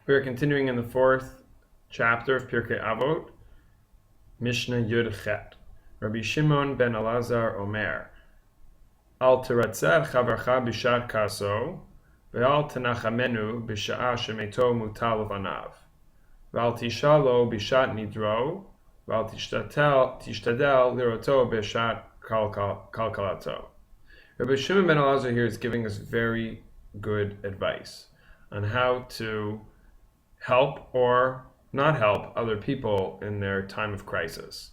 We are continuing in the fourth chapter of Pirkei Avot, Mishnah Yud Chet. Rabbi Shimon ben Elazar Omer, Al tiratzeh chavercha bishat kaso, ve'al tenachamenu b'sha'a shemeto mutal levanav, ve'al tishalo bishat nidro, ve'al tishtadel liroto bishat kalkalato. Rabbi Shimon ben Elazar here is giving us very good advice on how to help or not help other people in their time of crisis.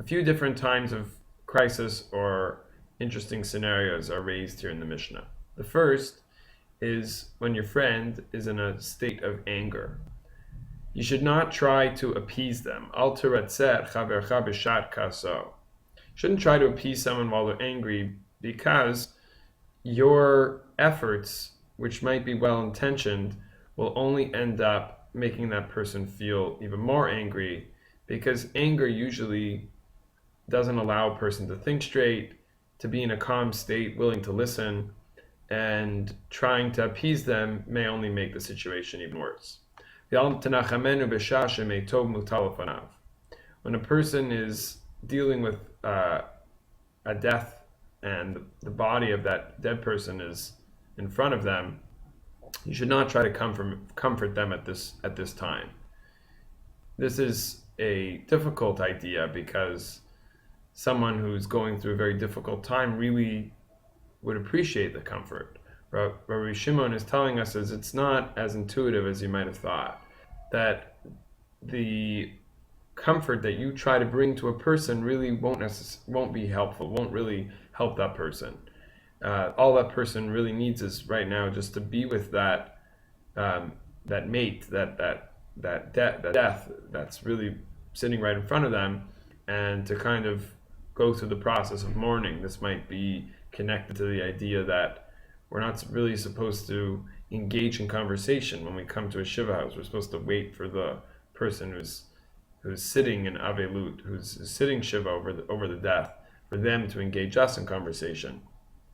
A few different times of crisis or interesting scenarios are raised here in the Mishnah. The first is when your friend is in a state of anger. You should not try to appease them. Al tiratzeh chavercha b'shat kaso. You shouldn't try to appease someone while they're angry, because your efforts, which might be well-intentioned, will only end up making that person feel even more angry, because anger usually doesn't allow a person to think straight, to be in a calm state, willing to listen, and trying to appease them may only make the situation even worse. When a person is dealing with a death and the body of that dead person is in front of them, you should not try to comfort them at this time. This is a difficult idea, because someone who's going through a very difficult time really would appreciate the comfort. Rabbi Shimon is telling us is it's not as intuitive as you might have thought, that the comfort that you try to bring to a person really won't be helpful, won't really help that person. All that person really needs is right now just to be with that mate, that death that's really sitting right in front of them, and to kind of go through the process of mourning. This might be connected to the idea that we're not really supposed to engage in conversation when we come to a shiva house. We're supposed to wait for the person who's sitting in avelut, who's sitting shiva over the death, for them to engage us in conversation.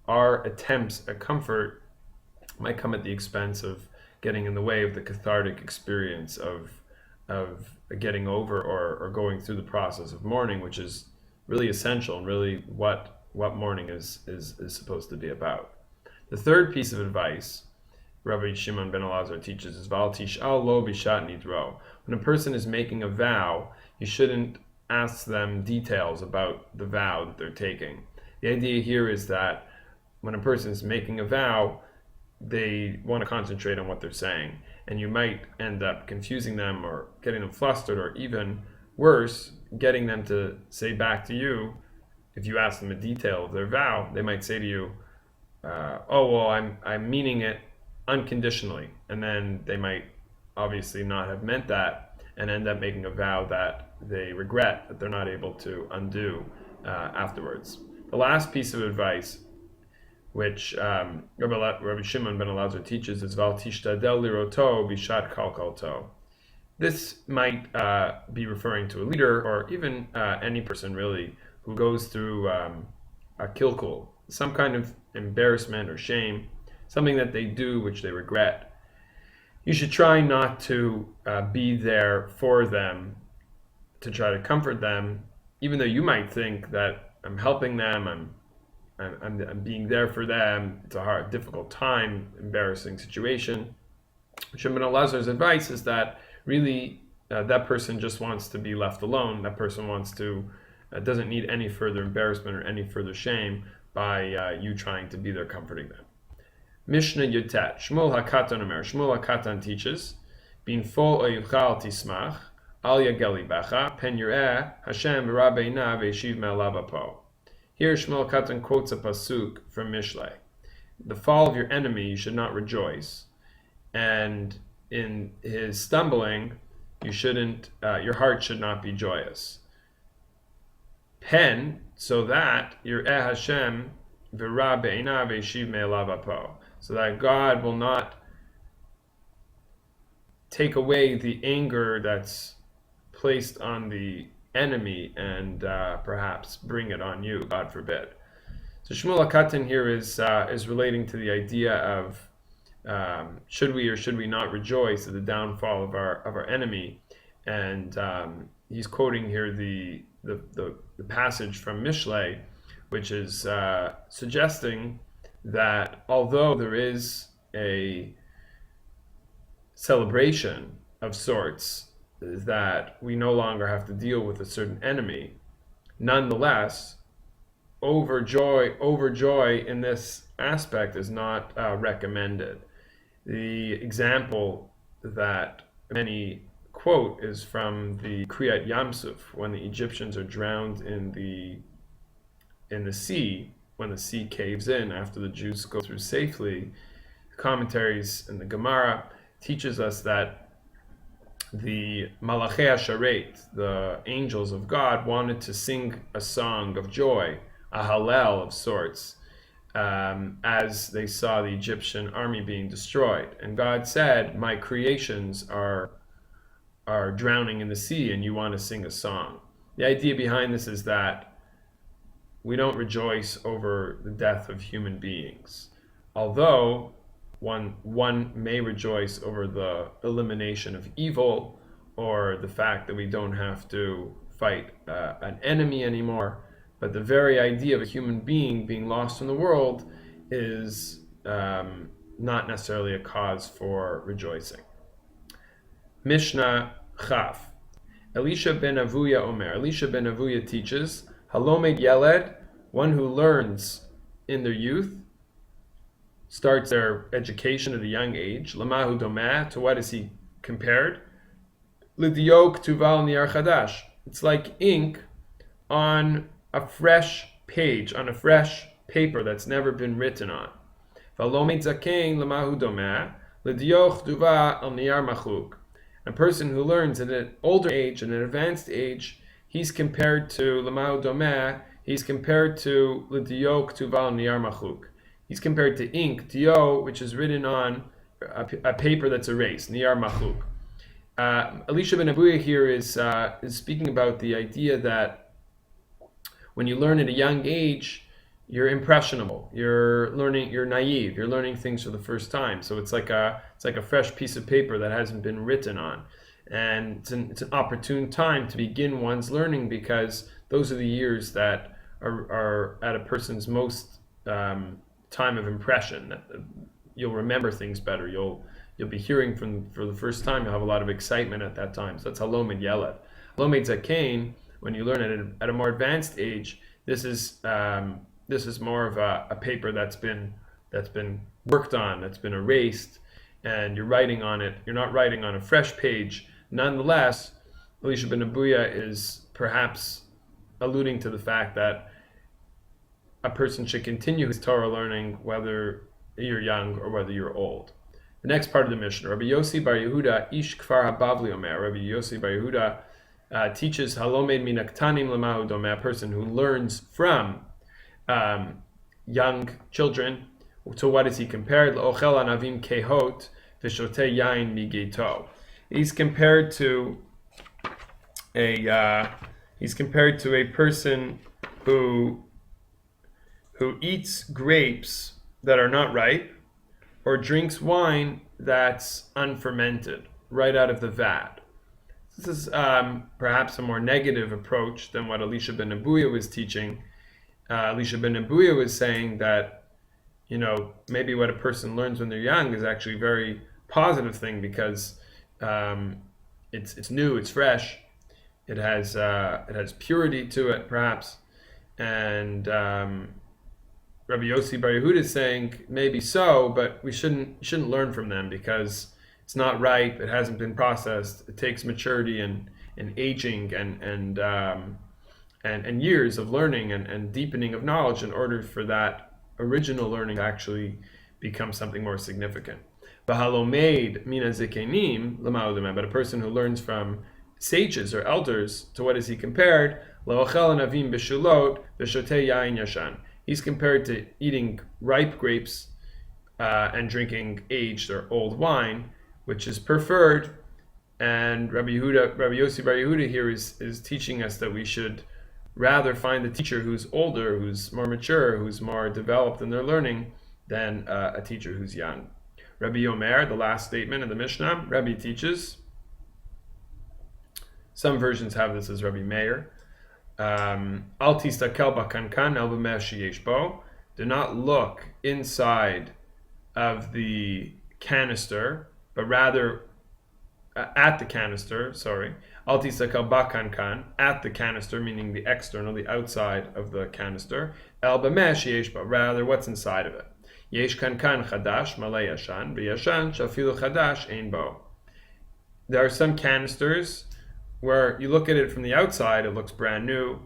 Our attempts at comfort might come at the expense of getting in the way of the cathartic experience of getting over or going through the process of mourning, which is really essential and really what mourning is supposed to be about. The third piece of advice Rabbi Shimon ben Elazar teaches is Val tish'al lo bishat nidro. When a person is making a vow, you shouldn't ask them details about the vow that they're taking. The idea here is that when a person is making a vow, they want to concentrate on what they're saying, and you might end up confusing them or getting them flustered, or even worse, getting them to say back to you, if you ask them a detail of their vow, they might say to you, oh, well, I'm meaning it unconditionally, and then they might obviously not have meant that and end up making a vow that they regret, that they're not able to undo afterwards. The last piece of advice, which Rabbi Shimon ben Elazar teaches, is Val tishtadel liroto bishat kalkalto. This might be referring to a leader, or even any person really who goes through a kilkul, some kind of embarrassment or shame, something that they do which they regret. You should try not to be there for them, to try to comfort them, even though you might think that I'm helping them, I'm being there for them. It's a hard, difficult time, embarrassing situation. Shimon Elazar's advice is that really that person just wants to be left alone. That person doesn't need any further embarrassment or any further shame by you trying to be there comforting them. Mishnah Yutet. Shmuel HaKatan Omer. Shmuel HaKatan teaches, Bin fo oyuchal tismach, al yageli becha, pen yireh, Hashem v'rabeina v'eshiv me'alav apo. Here Shmuel HaKatan quotes a pasuk from Mishlei. The fall of your enemy you should not rejoice, and in his stumbling your heart should not be joyous. Pen, so that yireh Hashem v'rabeina v'eshiv me'alav apo, so that God will not take away the anger that's placed on the enemy and perhaps bring it on you, God forbid. So Shmuel HaKatan here is relating to the idea of should we or should we not rejoice at the downfall of our enemy? And he's quoting here the passage from Mishlei, which is suggesting that although there is a celebration of sorts, that we no longer have to deal with a certain enemy, nonetheless, overjoy in this aspect is not recommended. The example that many quote is from the Kriyat Yamsuf, when the Egyptians are drowned in the sea, when the sea caves in after the Jews go through safely. Commentaries in the Gemara teaches us that the Malachei Hasharet, the angels of God, wanted to sing a song of joy, a Hallel of sorts, as they saw the Egyptian army being destroyed. And God said, my creations are drowning in the sea, and you want to sing a song. The idea behind this is that we don't rejoice over the death of human beings, although one may rejoice over the elimination of evil, or the fact that we don't have to fight an enemy anymore. But the very idea of a human being being lost in the world is not necessarily a cause for rejoicing. Mishnah Chaf. Elisha ben Avuya Omer. Elisha ben Avuya teaches, Halomed Yeled, one who learns in their youth, starts their education at a young age. Lamahu domeh, to what is he compared? L'diok tuval niyar chadash. It's like ink on a fresh page, on a fresh paper that's never been written on. V'alomed zakein lamahu domeh, l'diok tuval al niyar machuk. A person who learns at an older age, and an advanced age, he's compared to lamahu domeh, he's compared to l'diok tuval niyar machuk. He's compared to ink, dio, which is written on a paper that's erased, niyar machuk. Elisha ben Abuya here is speaking about the idea that when you learn at a young age, you're impressionable, you're naive, you're learning things for the first time. So it's like a fresh piece of paper that hasn't been written on, and it's an opportune time to begin one's learning, because those are the years that are at a person's most time of impression. You'll remember things better. You'll be hearing for the first time. You'll have a lot of excitement at that time. So that's Halomed Yeled. Halomed Zakein, when you learn at a more advanced age, this is more of a paper that's been worked on, that's been erased, and you're writing on it. You're not writing on a fresh page. Nonetheless, Elisha ben Abuya is perhaps alluding to the fact that a person should continue his Torah learning whether you're young or whether you're old. The next part of the Mishnah, Rabbi Yossi bar Yehuda, Ish Kfar HaBavli Omer. Rabbi Yossi bar Yehuda teaches Halomed min aktanim lamahu domeh, a person who learns from young children. To what is he compared? L'ochel anavim kehot v'shoteh yain migeto. He's compared to a person who eats grapes that are not ripe, or drinks wine that's unfermented, right out of the vat. This is perhaps a more negative approach than what Elisha ben Abuya was teaching. Elisha ben Abuya was saying that, maybe what a person learns when they're young is actually a very positive thing, because it's new, it's fresh, it has purity to it, perhaps, and Rabbi Yossi bar Yehuda is saying maybe so, but we shouldn't learn from them, because it's not ripe, it hasn't been processed, it takes maturity and aging and years of learning and deepening of knowledge in order for that original learning to actually become something more significant. V'halomed mina zekenim l'ma'od domeh, but a person who learns from sages or elders, to what is he compared? L'ochel anavim b'shulot v'shoteh yain yashan. He's compared to eating ripe grapes and drinking aged or old wine, which is preferred. And Rabbi Yossi bar Yehuda here is teaching us that we should rather find a teacher who's older, who's more mature, who's more developed in their learning, than a teacher who's young. Rabbi Omer, the last statement of the Mishnah, Rabbi teaches. Some versions have this as Rabbi Meir. Al tistakel bakankan el b'meh sheyesh bo. Do not look inside of the canister, but rather at the canister. Sorry, al tistakel bakankan, at the canister, meaning the external, the outside of the canister. El b'meh sheyesh bo, rather what's inside of it. Yesh kankan chadash malay yashan, v'yashan shafilu chadash ein bo. There are some canisters where you look at it from the outside, it looks brand new,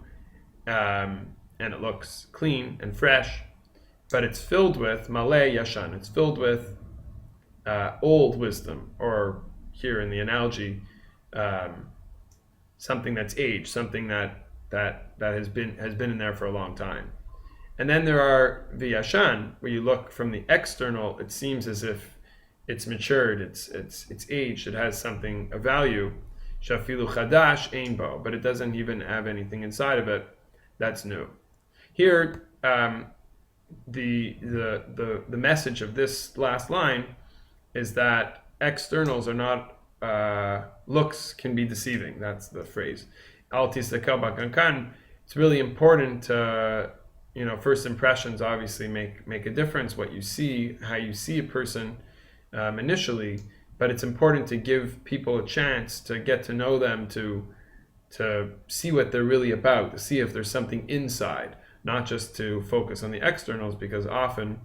and it looks clean and fresh, but it's filled with malay yashan. It's filled with old wisdom, or here in the analogy, something that's aged, something that has been in there for a long time. And then there are v'yashan, where you look from the external, it seems as if it's matured, it's aged, it has something of value. Shafilu chadash ein bo, but it doesn't even have anything inside of it that's new. Here, the message of this last line is that externals are not looks can be deceiving. That's the phrase. Al tistakel bakankan. It's really important to, first impressions obviously make a difference. What you see, how you see a person initially. But it's important to give people a chance to get to know them, to see what they're really about, to see if there's something inside, not just to focus on the externals, because often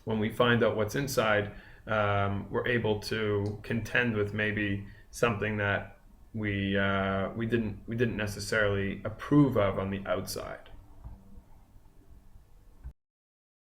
when we find out what's inside, we're able to contend with maybe something that we didn't necessarily approve of on the outside.